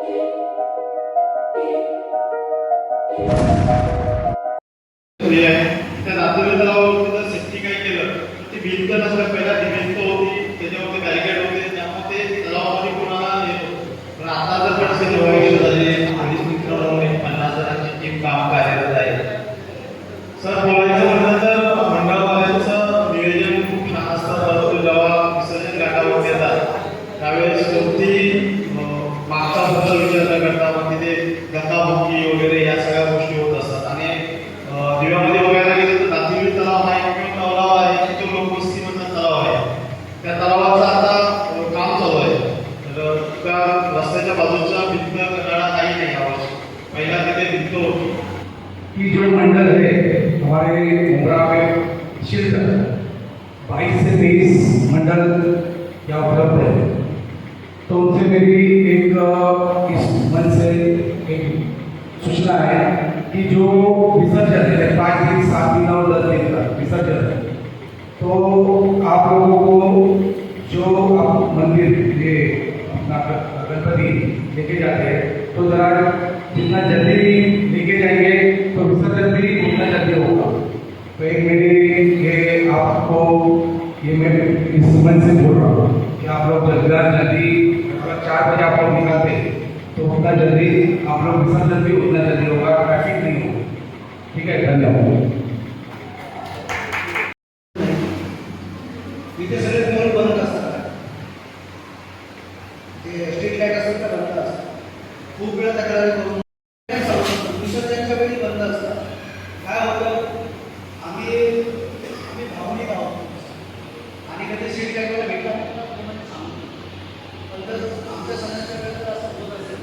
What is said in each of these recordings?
त्या दातोली तलावावरती जर सेफ्टी काय केलं तर ती भिंत नसलं, पहिला ती भिंत होती, त्याच्यावरती बॅरिकेड होते, त्यामुळे ते तलावामध्ये कोणाला येत होतं. पण आता जर परिस्थिती व्हायची झाली, पोलीस मित्रांमुळे 50,000ची टीम काम कार्यरत आहे. सर, बोलायचं म्हटलं तर मंडळवाल्यांचं नियोजन खूप छान असतं. परंतु जेव्हा विसर्जन घाटावर येतात त्यावेळेस कोणती मागचा पुढचा विचार न करता मग तिथे गंगामुखी वगैरे या सगळ्या गोष्टी होत असतात. आणि दिव्यामध्ये बघायला गेलं तर दातिवली तलाव आहे किंवा तलाव आहे, तिथे लोकवस्तीमधला तलाव आहे. त्या तलावाचं आता काम चालू आहे. तर त्या रस्त्याच्या बाजूचा भिंत कडाळा काही नाही यावर्षी. पहिला तिथे भिंत होती. कि जो मंडल है हमारे उमरा में शीर्ष 22 से 23 मंडल यहाँ उपलब्ध है। तो उनसे मेरी एक इस मन से एक सूचना है कि जो विसर्जन है 5 दिन 7 दिन और 10 दिन का विसर्जन है, तो आप लोगों को जो आप मंदिर ये अपना गणपति लेके जाते हैं तो जरा जितना जल्दी लेके जाएंगे तो विसर्जन भी उतना जल्दी होगा। तो एक मेरी ये आपको ये मैं इस मन से बोल रहा हूँ कि आप लोग जल्दी अगर 4 बजे आप लोग निकलते तो उतना जल्दी आप लोग विसर्जन भी उतना जल्दी होगा, ट्रैफिक नहीं होगा। ठीक है, धन्यवाद। इथे सगळे पोल बंद असतात, ते स्ट्रीट लाईट असेल तर बंद असतात. खूप वेळा तक्रारी करून विसर्जनच्या वेळी बंद असतात. काय होतं, आम्ही भावनिक आहोत आणि कधी स्ट्रीट लाईटला भेटला पण जर आमच्या सणाच्या वेळेस असं होत असेल,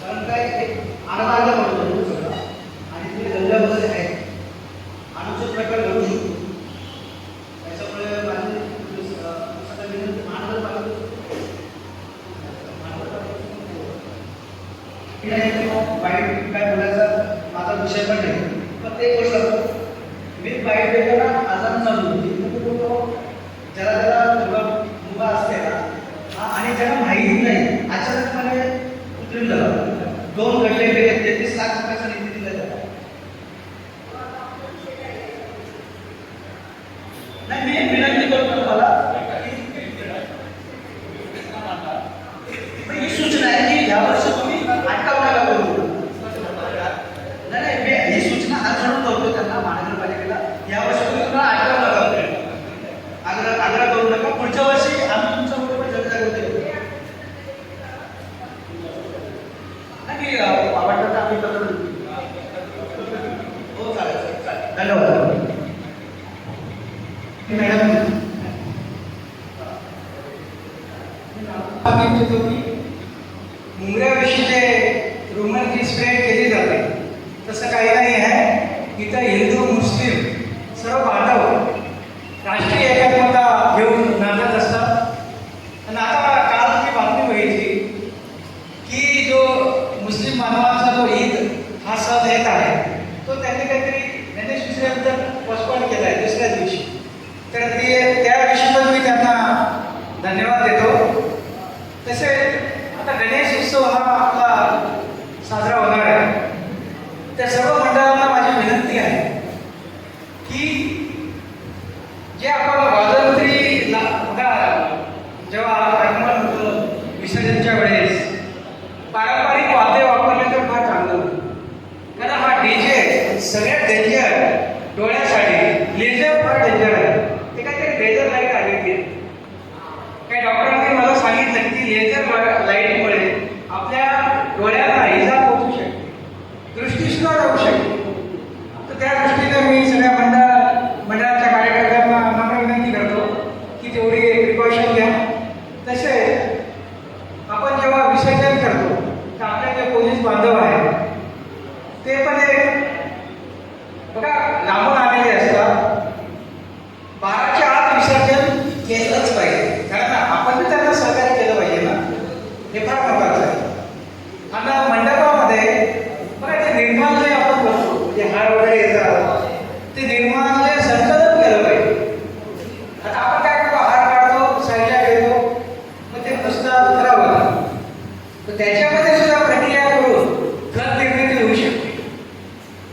कारण काय एक आनंदाला पडतो सगळं आणि ते गल्ल्यामध्ये आहे अनुचित प्रकार घडू शकतो. त्याच्यामुळे माझी सगळं विनंती वाईट काय बोलायचा माझा विषय पण नाही, पण ते गोष्ट मी वाईट देताना आजान चालू होती ज्याला त्याला मुगा असते ना आणि ज्याला माहिती नाही अचानकपणे उतरून झाला 2 गड्डे केले 33 लाख रुपयाचा निधी दिला जातो. नाही, मी विनंती करतो तुम्हाला ही सूचना आहे की यावर्षी तुम्ही अटकाव नका करू. नाही, मी ही सूचना आज म्हणून करतो त्यांना महानगरपालिकेला, यावर्षी तुम्ही तुम्हाला अटकाव नका करू, आग्रह करू नका. पुढच्या वर्षी आम्ही तुमच्या बरोबर जनजागृती करू. नाही, आवडतं तर आम्ही करू. हो, चालेल. धन्यवाद मॅडम. मुंगऱ्याविषयी जे रुमर जी स्प्रेड केली जाते तसं काही नाही आहे. इथं हिंदू मुस्लिम सर्व बांधव राष्ट्रीय एकात्मता घेऊन नांदत असतात. आणि आता काल ती बातमी व्हायची की जो मुस्लिम बांधवांचा जो ईद हा सण येत आहे तो त्यांनी काहीतरी गणेश विसर्जनानंतर पोस्टपोन केला आहे दुसऱ्या दिवशी. तर त्या दिवशी पण मी त्यांना धन्यवाद देतो. तसे आता गणेश उत्सव हा आपला साजरा होणार आहे. त्या सर्व मंडळांना माझी विनंती आहे की जे आपण वाजंत्री जेव्हा आगमन होतं विसर्जनच्या वेळेस पारंपरिक वाद्य वापरले तर फार चांगलं होतं. कारण हा डीजे सगळ्यात डेंजर डोळ्यासाठी लेझर फार डेंजर आहे. ते काहीतरी लेझर लाईट आलेली आहे. काही डॉक्टरांनी मला सांगितलं की लेझर लाईटमुळे आपल्या डोळ्याला इजा पोहोचू शकते. समाजामध्ये सुद्धा प्रक्रिया करून खत निर्मिती होऊ शकते.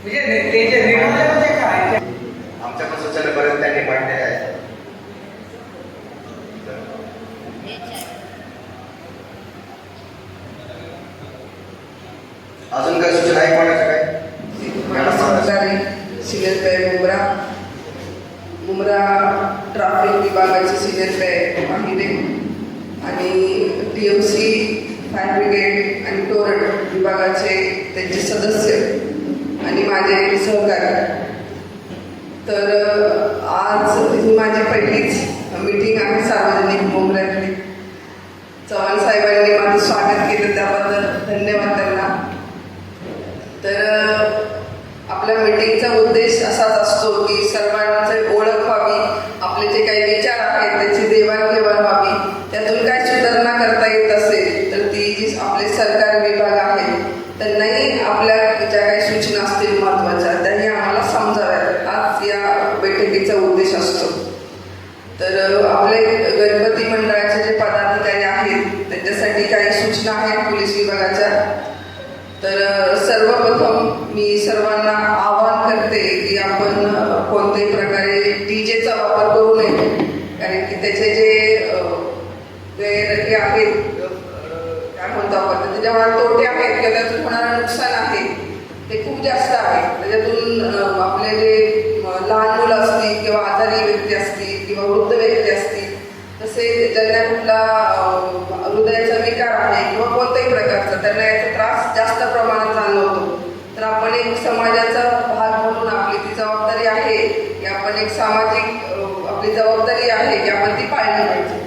म्हणजे त्याचे निर्णय म्हणजे काय? आमच्या पण सूचना बरेच त्यांनी मांडलेल्या आहेत. अजून काही सूचना आहे कोणाच्या काय? सरकारी सिनियर पै मुंब्रा ट्रॅफिक विभागाचे सिनियर पै माहिती आणि TMC फायर ब्रिगेड आणि तोरण विभागाचे त्यांचे सदस्य आणि माझे सहकारी. तर आज ही माझी पहिलीच मीटिंग आहे सार्वजनिक मुंब्र्यातली. चव्हाण साहेबांनी माझं स्वागत केलं त्याबद्दल धन्यवाद त्यांना. तर आपल्या मीटिंगचा उद्देश असाच असतो की सर्वांची ओळख व्हावी, आपले जे काही विचार आहेत त्याची देवाणघेवाण व्हावी, त्यातून काय सुधारणा करता येत असेल तर ती जी आपले सरकारी विभाग आहेत त्यांनाही आपल्या ज्या काही सूचना असतील महत्त्वाच्या त्याही आम्हाला समजाव्यात, हाच या बैठकीचा उद्देश असतो. तर आपले गणपती मंडळाचे जे पदाधिकारी आहेत त्यांच्यासाठी काही सूचना आहेत पोलीस विभागाच्या. तर सर्वप्रथम मी सर्वांना आवाहन करते की आपण कोणत्याही प्रकारे डीजेचा वापर करू नये, कारण की त्याचे जे गैर आहेत काय म्हणतो आपण त्याच्यामुळे तोटे आहेत किंवा त्यातून होणारं नुकसान आहे ते खूप जास्त आहे. त्याच्यातून आपले जे लहान मुलं असतील किंवा आजारी व्यक्ती असतील किंवा वृद्ध व्यक्ती असतील, तसे ज्यांना कुठला हृदयाचा विकार आहे किंवा कोणत्याही प्रकारचा त्यांना याचा त्रास जास्त प्रमाणात जाणवतो. तर आपण एक समाजाचा भाग म्हणून आपली ती जबाबदारी आहे की आपण एक सामाजिक आपली जबाबदारी आहे की आपण ती पाळली पाहिजे.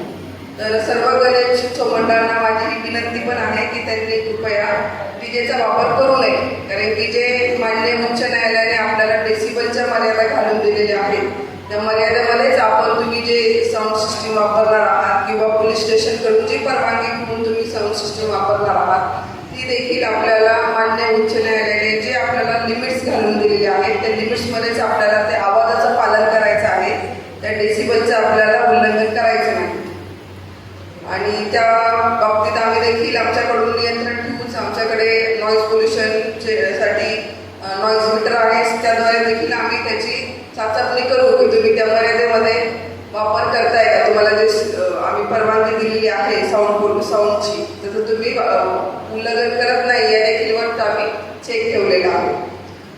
तर सर्व गणेशोत्सव मंडळांना माझी ही विनंती पण आहे की त्यांनी कृपया डीजेचा वापर करू नये, कारण की जे माननीय उच्च न्यायालयाने आपल्याला डेसिबलच्या मर्यादा घालून दिलेल्या आहेत त्या मर्यादेमध्येच आपण तुम्ही जे साऊंड सिस्टीम वापरणार आहात किंवा पोलीस स्टेशनकडून जी परवानगी घेऊन तुम्ही साऊंड सिस्टीम वापरणार आहात ती देखील आपल्याला मान्य उच्च न्यायालयाने जे आपल्याला लिमिट्स घालून दिलेले आहेत त्या लिमिट्समध्येच आपल्याला ते आवाजाचं पालन करायचं आहे, त्या डेसिबलचं आपल्याला उल्लंघन करायचं नाही. आणि त्या बाबतीत आम्ही देखील आमच्याकडून नियंत्रण ठेवून आमच्याकडे नॉईज पोल्युशनचे साठी नॉईज मीटर आहे, त्याद्वारे देखील आम्ही त्याची चाचपणी करू की तुम्ही त्या मर्यादेमध्ये वापर करताय का, तुम्हाला जे आम्ही परवानगी दिलेली आहे साऊंडची त्याचं तुम्ही उल्लंघन करत नाही या देखील आम्ही चेक ठेवलेला आहे.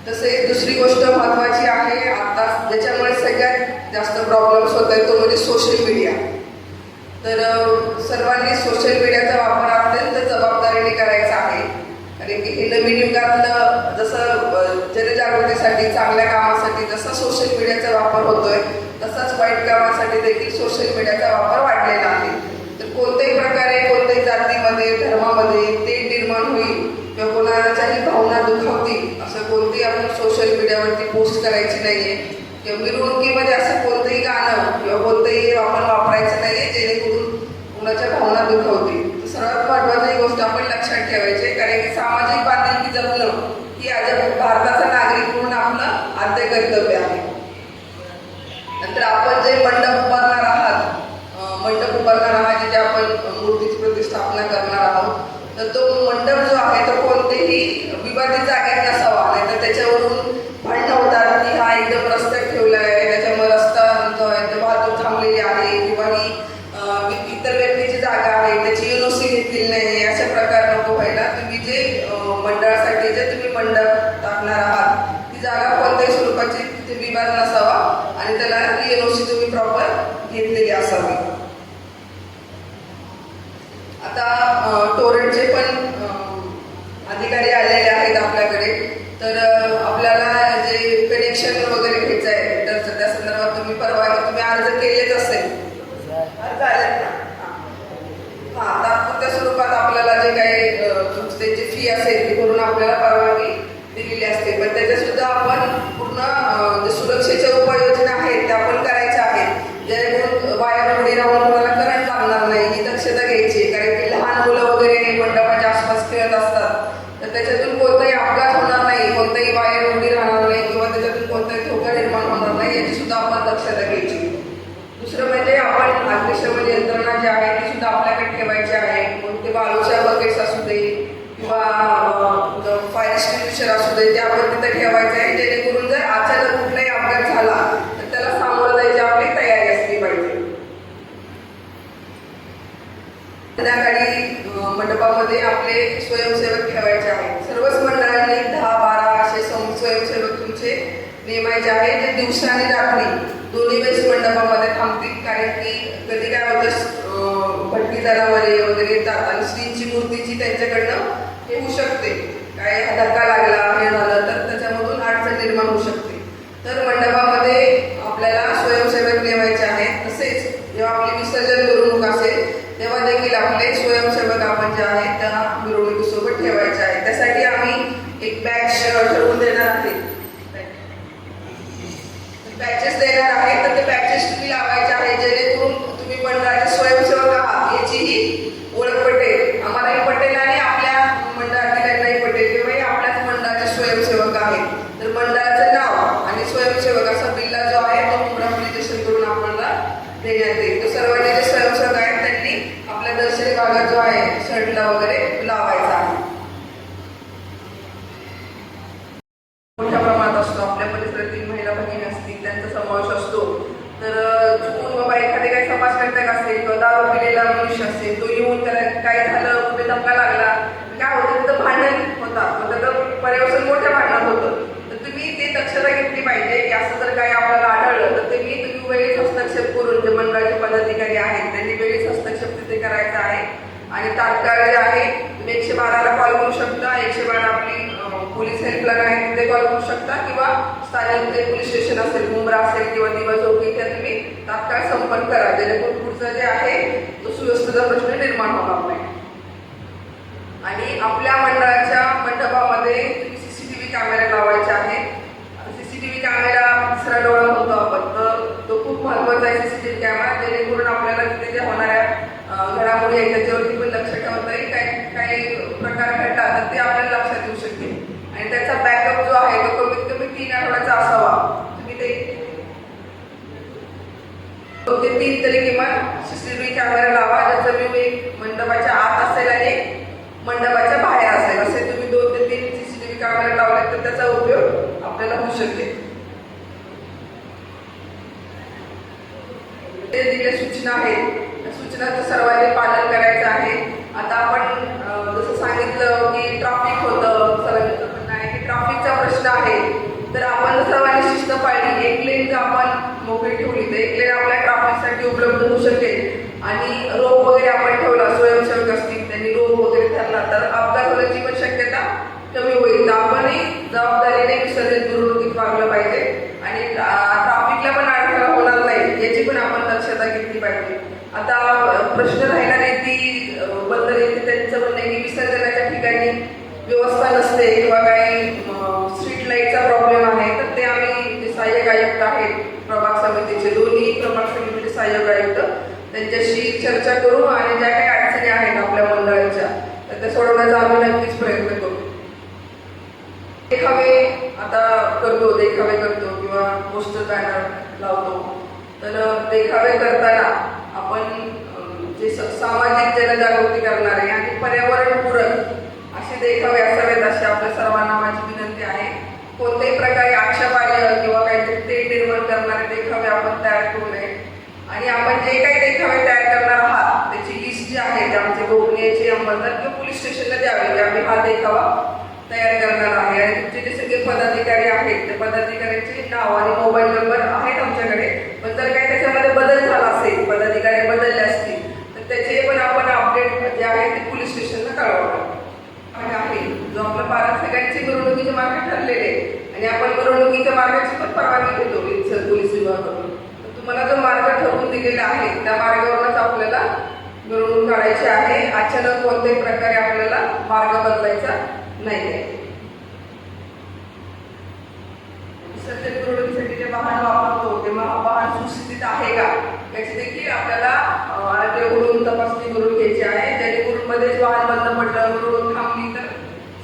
तसेच दुसरी गोष्ट महत्त्वाची आहे आता ज्याच्यामुळे सगळ्यात जास्त प्रॉब्लेम्स होत आहेत तो म्हणजे सोशल मीडिया. तर सर्वांनी सोशल मीडियाचा वापर अत्यंत जबाबदारीने करायचा आहे, कारण की हे नवीन युगातलं जसं जनजागृतीसाठी चांगल्या कामासाठी जसा सोशल मीडियाचा वापर होतोय तसाच वाईट कामासाठी देखील सोशल मीडियाचा वापर वाढलेला आहे. तर कोणत्याही प्रकारे कोणत्याही जातीमध्ये धर्मामध्ये ते निर्माण होईल किंवा कोणाच्याही भावना दुखावतील असं कोणतेही आपण सोशल मीडियावरती पोस्ट करायची नाहीये किंवा मिरवणुकीमध्ये असं कोणतंही गाणं किंवा कोणतंही आपण वापरायचं नाहीये जेणेकरून कोणाच्या भावना दुखावतील. सर्वात महत्त्वाची गोष्ट आपण लक्षात ठेवायची, कारण की सामाजिक बांधिलकी जपणं ही आज भारताचा नागरिक म्हणून आपलं आद्य कर्तव्य आहे. नंतर आपण जे मंडप उभारणार आहात जिथे आपण मूर्तीची प्रतिष्ठापना करणार आहोत तर तो मंडप जो आहे तो कोणतेही विवादित जागेत नसावा, नाही तर त्याच्यावरून भांडणं होतात की हा एकदम रस्त्यात ठेवला आहे, त्याच्यामुळे रस्ता जो आहे तो वाहतूक थांबलेली आहे किंवा ही इतर व्यक्तीची जागा आहे त्याची युनोसी घेतलेली नाही, अशा प्रकार नको व्हायला. तुम्ही जे मंडळासाठी जे तुम्ही मंडप टाकणार आहात ती जागा कोणत्याही स्वरूपाची तिथे विवाद नसावा आणि त्याला युनोसी तुम्ही प्रॉपर घेतलेली असावी. आता टोरेंटचे पण अधिकारी आलेले आहेत आपल्याकडे, तर आपल्याला जे कनेक्शन वगैरे घ्यायचं आहे तर त्या संदर्भात तुम्ही तुम्ही अर्ज केलेच असेल, अर्ज आलेत ना? हां, तात्पुरत्या स्वरूपात आपल्याला जे काही त्यांची फी असेल ती भरून आपल्याला परवानगी दिलेली असते, पण त्याच्यासुद्धा आपण पूर्ण सुरक्षेच्या उपाययोजना आहेत त्या आपण करायच्या आहेत जेणेकरून वायर उडी राहून कोणाला करंट लागणार नाही ही दक्षता घ्यायची, कारण की लहान मुलं वगैरे मंडपाच्या आसपास खेळत असतात तर त्याच्यातून कोणताही अपघात होणार नाही, कोणताही वायर उडी राहणार नाही किंवा त्याच्यातून कोणताही धोका निर्माण होणार नाही याची सुद्धा आपण दक्षता घ्यायची. दुसरं म्हणजे आपण अग्निशमन यंत्रणा जी आहे ती सुद्धा आपल्याकडे ठेवायची आहे, मग ते वाळूच्या बकेट्स असू दे किंवा फायर एक्सटिंग्विशर असू दे ते आपण तिथे ठेवायचं आहे, जेणेकरून जर अचानक कुठलाही अपघात झाला तर त्याला सामोरं जायची आपली तयारी असली पाहिजे. संध्याकाळी मंडपामध्ये आपले स्वयंसेवक ठेवायचे आहेत. सर्वच मंडळांनी 10-12 असे स्वयंसेवक तुमचे नेमायचे आहे, जे दिवसा आणि रात्री दोन्ही वेळेस मंडपामध्ये थांबतील. कारण की कधी काय होतं, भटकी जनावरे वगैरे येतात आणि श्रींची मूर्तीची त्यांच्याकडनं हे होऊ शकते, काय धक्का लागला हे झालं तर त्याच्यामधून अडचण निर्माण होऊ शकते. तर मंडपामध्ये आपल्याला स्वयंसेवक नेमायचे आहेत. तसेच जेव्हा आपली विसर्जन मिरवणूक असेल तेव्हा देखील आपले स्वयंसेवक आपण जे आहेत त्या मिरवणुकीसोबत ठेवायचे आहे. त्यासाठी आम्ही एक बॅच ठरवून देणार आहे, बॅचेस देणार आहे. तर ते बॅचेस तुम्ही लावायचे आहे, जेणेकरून तुम्ही मंडळाचे स्वयंसेवक आहात याचीही ओळख पटेल, आम्हालाही पटेल आणि आपल्या मंडळातील पटेल किंवा आपल्याच मंडळाचे स्वयंसेवक आहेत. तर मंडळाचं नाव आणि स्वयंसेवक असा बिल्ला जो आहे तो मुंब्रा पोलीस स्टेशन करून आपल्याला देण्यात येईल. तर सर्वांनी जे स्वयंसेवक आहेत त्यांनी आपल्या दर्शनी भागात जो आहे शर्टला वगैरे लावायचा आहे. मोठ्या प्रमाणात असतो, आपल्या परिसरातील महिला भगिनी असतील त्यांचा समावेश असतो. तर चुकून बाबा एखादे काही समाजकंटक असेल किंवा दारू पिलेला मनुष्य असेल, तो येऊन त्याला काय झालं, कुठे धक्का लागला, काय होतं तिथं भांडण होतात, मग त्याचं पर्यवसन मोठ्या भांडणात होतं. तर तुम्ही ते दक्षता घेतली पाहिजे की असं जर काही आपल्याला आढळलं तर तुम्ही वेळीच हस्तक्षेप करून, जे मंडळाचे पदाधिकारी आहेत त्यांनी वेळीच हस्तक्षेप तिथे करायचा आहे. आणि तात्काळ जे आहे तुम्ही 112ला कॉल करू शकता. 112 आपली पोलीस हेल्पलाईन आहे, तिथे कॉल करू शकता किंवा स्थानिक जे पोलीस स्टेशन असेल, मुंब्रा असेल किंवा दिवा चौकी, त्या तुम्ही तात्काळ संपर्क करा, जेणेकरून पुढचं जे आहे तो सुव्यवस्थेचा प्रश्न निर्माण होणार नाही. आणि आपल्या मंडळाच्या मंडपामध्ये तुम्ही CCTV कॅमेरा लावायचे आहेत. CCTV कॅमेरा तिसरा डोळा म्हणतो आपण, तर तो खूप महत्त्वाचा आहे CCTV कॅमेरा, जेणेकरून आपल्याला तिथे ज्या होणाऱ्या घडामोडी आहेत त्याच्यावरती पण लक्ष ठेवता येईल. काही प्रकार घडला तर ते आपल्याला लक्षात येऊ शकते. आणि त्याचा बॅकअप जो आहे तो कमीत कमी 3 आठवड्याचा असावा. तुम्ही ते 2 ते 3 तरी किमान CCTV कॅमेरा लावा, ज्याचा व्ह्यू एक मंडपाच्या आत असेल आणि मंडपाच्या बाहेर असेल. असे तुम्ही 2 ते 3 CCTV कॅमेरा लावले तर त्याचा उपयोग आपल्याला होऊ शकेल. ते दिलेल्या सूचना आहेत, त्या सूचनांचं सर्वांनी पालन करायचं आहे. आता आपण जसं सांगितलं की ट्रॅफिक होतं, सर्वांचं म्हणणं आहे की ट्रॅफिकचा प्रश्न आहे, तर आपण सर्वांनी शिस्त पाळली, एक लेन जर आपण मोकळी ठेवली तर एक लेन आपल्या ट्रॅफिकसाठी उपलब्ध होऊ शकेल. आणि रोप वगैरे आपण ठेवला, स्वयंसेवक असतील त्यांनी रोप वगैरे धरला तर अपघात होण्याची पण शक्यता कमी होईल. तर आपणही जबाबदारीने विसर्जन मिरवणुकीत वागलं पाहिजे आणि ट्रॅफिकला पण अडथळा होणार नाही याची पण आपण दक्षता घेतली पाहिजे. आता प्रश्न राहिला नाही ती बंद येते, त्यांचं म्हणणं आहे की विसर्जनाच्या ठिकाणी व्यवस्था नसते किंवा काही स्ट्रीट लाईटचा प्रॉब्लेम आहे, तर ते आम्ही जे सहाय्यक आयुक्त आहेत प्रभाग समितीचे, दोन्ही प्रभाग समितीचे सहाय्यक आयुक्त, त्यांच्याशी चर्चा करू आणि ज्या काही अडचणी आहेत आपल्या मंडळाच्या तर त्या सोडवण्याचा आम्ही नक्कीच प्रयत्न करू. देखावे करतो किंवा पोस्टर बॅनर लावतो, तर देखावे करताना आपण जे सामाजिक जनजागृती करणारे आणि पर्यावरणपूरक असे देखावे असावेत अशी आपल्या सर्वांना माझी विनंती आहे. कोणत्याही प्रकारे आक्षेपार्ह किंवा काहीतरी तेढ निर्माण करणारे देखावे आपण तयार करू नये. आणि आपण जे काही देखावे तयार करणार आहात त्याची लिस्ट जी आहे ते आमचे गोपनीयचे अंमलदार किंवा पोलीस स्टेशनला द्यावे की आम्ही हा देखावा तयार करणार आहे. आणि तुमचे जे सगळे पदाधिकारी आहेत त्या पदाधिकाऱ्यांचे नाव आणि मोबाईल नंबर आहेत आमच्याकडे, पण जर काही त्याच्यामध्ये बदल झाला असेल, पदाधिकारी बदलले असतील तर त्याचे पण आपण अपडेट जे आहे ते पोलीस स्टेशनला कळवणार आहे. जो आपला 12 सेकंडची मिरवणुकीचे मार्ग ठरलेले आणि आपण मिरवणुकीच्या मार्गाची पण परवानगी घेतो पोलीस विभागाकडून. तर तुम्हाला जो मार्ग ठरवून दिलेला आहे त्या मार्गावरूनच आपल्याला मिरवणूक काढायची आहे. अचानक कोणत्याही प्रकारे आपल्याला मार्ग बदलायचा नाही आहे. विसर्जन मिरवणुकीसाठी जे वाहन वापरतो ते वाहन सुस्थितीत आहे का याची देखील आपल्याला आरटीओकडून तपासणी करून घ्यायची आहे, जेणेकरून मध्येच वाहन बंद पडलं, मिरवणूक थांबली तर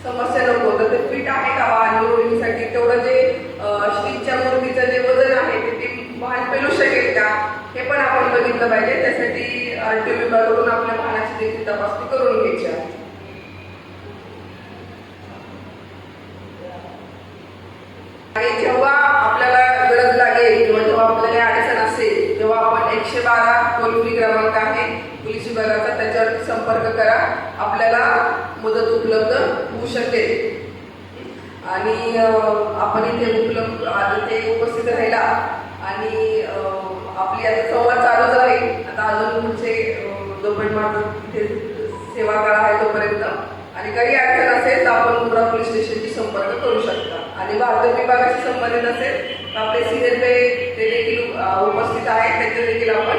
समस्या नको. तर ते फिट आहे का वाहन मिरवणुकीसाठी, तेवढं जे श्रीच्या मूर्तीचं जे वजन आहे ते वाहन पेलू शकेल का हे पण आपण बघितलं पाहिजे. त्यासाठी आरटीओ विभागाकडून आपल्या वाहनाची देखील तपासणी करून घ्यायची आहे. 112 टोल फ्री क्रमांक आहे पोलीस विभागाचा, त्याच्यावरती संपर्क करा, आपल्याला मदत उपलब्ध होऊ शकेल. आणि आपण इथे आज इथे उपस्थित राहिला आणि आपली आता संवाद चालूच राहील. आता अजून पुढचे जोपर्यंत माझं इथे सेवा काळ आहे तोपर्यंत, आणि काही अडचण असेल तर आपण मुंब्रा पोलीस स्टेशनशी संपर्क करू शकता. आणि वाहतूक विभागाशी संबंधित असेल तर आपले सिनियर ते देखील उपस्थित आहेत, त्यांचे देखील आपण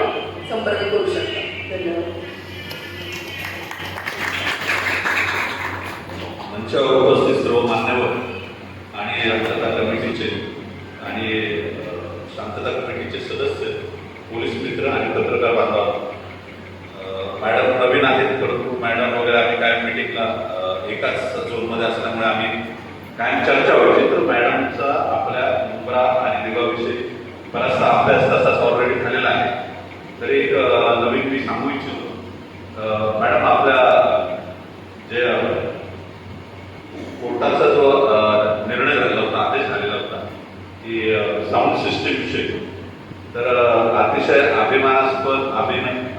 संपर्क करू शकता. धन्यवाद. मंचावर उपस्थित सर्व मान्यवर आणि शांतता कमिटीचे आणि शांतता कमिटीचे सदस्य, पोलीस मित्र आणि पत्रकार बांधव, मॅडम नवीन आहेत परंतु मॅडम वगैरे आम्ही कायम मिटिंगला एकाच झोनमध्ये असल्यामुळे आम्ही कायम चर्चा व्हायची. तर मॅडमचा आपल्या मुंब्रा आणि दिवाविषयी बराचसा अभ्यास तसाच ऑलरेडी झालेला आहे. तरी एक नवीन मी सांगू इच्छितो. मॅडम आपल्या जे कोर्टाचा जो निर्णय झालेला होता, आदेश झालेला होता की साऊंड सिस्टीम विषयी, तर अतिशय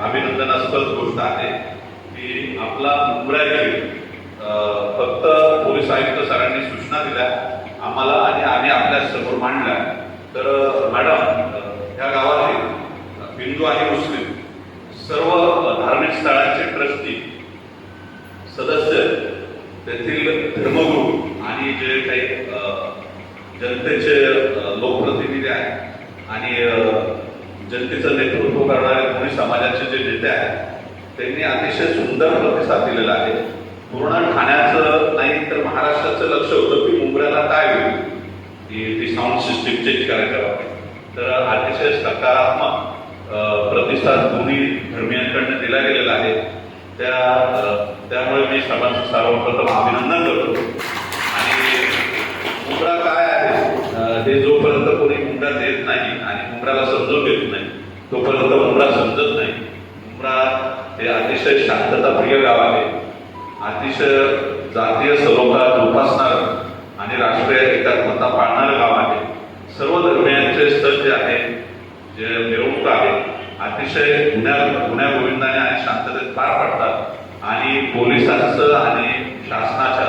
अभिनंदनास्पद गोष्ट आहे की आपला मुंब्रा येथील फक्त पोलीस आयुक्त सरांनी सूचना दिल्या आम्हाला आणि आम्ही आपल्या समोर मांडल्या. तर मॅडम, ह्या गावातील हिंदू आणि मुस्लिम सर्व धार्मिक स्थळांचे ट्रस्टी, सदस्य, तेथील धर्मगुरू आणि जे काही जनतेचे लोकप्रतिनिधी आहेत आणि जनतेचं नेतृत्व करणारे कोणी समाजाचे जे नेते आहेत, त्यांनी अतिशय सुंदर प्रतिसाद दिलेला आहे. पूर्ण ठाण्याचं नाही तर महाराष्ट्राचं लक्ष होतं की मुंब्र्याला काय होईल, की ती साऊंड सिस्टीम चेंज करायच्या बाबतीत. तर अतिशय सकारात्मक प्रतिसाद दोन्ही धर्मियांकडनं दिला गेलेला आहे. त्यामुळे मी सर्वप्रथम अभिनंदन करतो. आणि मुंब्रा काय आहे हे जोपर्यंत कोणी मुंब्रा देत नाही आणि मुंब्राला समजून घेत नाही तोपर्यंत मुंब्रा समजत नाही. मुंब्रा हे अतिशय शांतताप्रिय गाव आहे, अतिशय जातीय सलोखा जोपासणारं आणि राष्ट्रीय एकात्मता पाळणारं गाव आहे. सर्व धर्मियांचे स्थळ जे आहे, जे मिरवणूक आहे, अतिशय गुण्या गोविंदाने आणि शांततेत पार पडतात आणि पोलिसांचं आणि शासनाच्या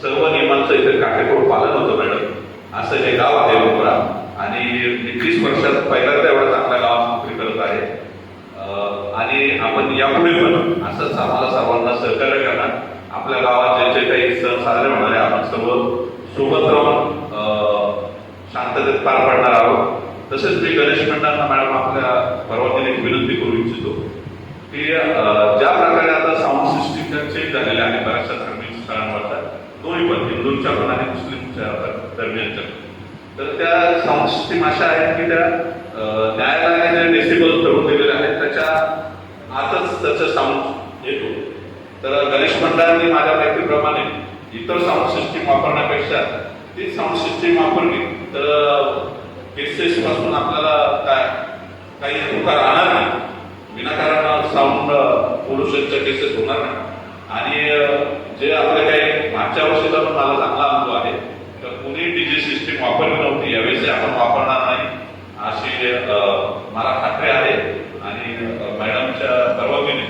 सर्व नियमांचं इथे काटेकोर पालन होतं. मॅडम, असं हे गाव आहे मुंब्रा आणि मी 30 वर्षात पहिल्यांदा एवढा चांगल्या गावात नोकरी करत आहे. आणि आपण यापुढे पण असंच आम्हाला सर्वांना सहकार्य करणार. आपल्या गावात जे काही सण साजरे होणारे आपण सर्व सोबत राहून शांततेत पार पाडणार आहोत. तसेच मी गणेश मंडळांना मॅडम आपल्या परवानगीने एक विनंती करू इच्छितो की ज्या प्रकारे आता साऊंड सिस्टीम चेंज झालेल्या आहे बऱ्याचशा धार्मिक स्थळांवरच्या, दोन्ही पण हिंदूंच्या पण आणि मुस्लिमच्या धर्मियांच्या, तर त्या साऊंड सिस्टीम अशा आहेत की त्या न्यायालयाने जे डेसिबल ठरवून दिलेले आहेत त्याच्या आतच त्याचं साऊंड येतो. तर गणेश मंडळांनी माझ्या माहितीप्रमाणे इतर साऊंड सिस्टीम वापरण्यापेक्षा ती साऊंड सिस्टीम वापरली तर केसेस पासून आपल्याला काही धोका राहणार नाही. विनाकारण साऊंड पोल्युशनच्या केसेस होणार नाही. आणि जे आपले काही मागच्या वर्षीचा पण मला चांगला अनुभव आहे, तर कुणी डीजे सिस्टीम वापरली नव्हती, यावेळेस आपण वापरणार नाही अशी मला खात्री आहे. आणि मॅडमच्या परवानगीने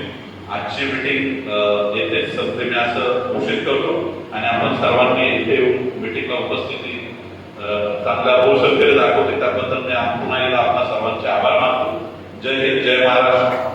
आजची मीटिंग येथेच संपते मी असं घोषित करतो. आणि आपण सर्वांनी इथे येऊन मीटिंगला उपस्थिती चांगल्या बहुसंख्येने दाखवते त्याबद्दल मी पुन्हा एकदा आपल्या सर्वांचे आभार मानतो. जय हिंद, जय महाराष्ट्र.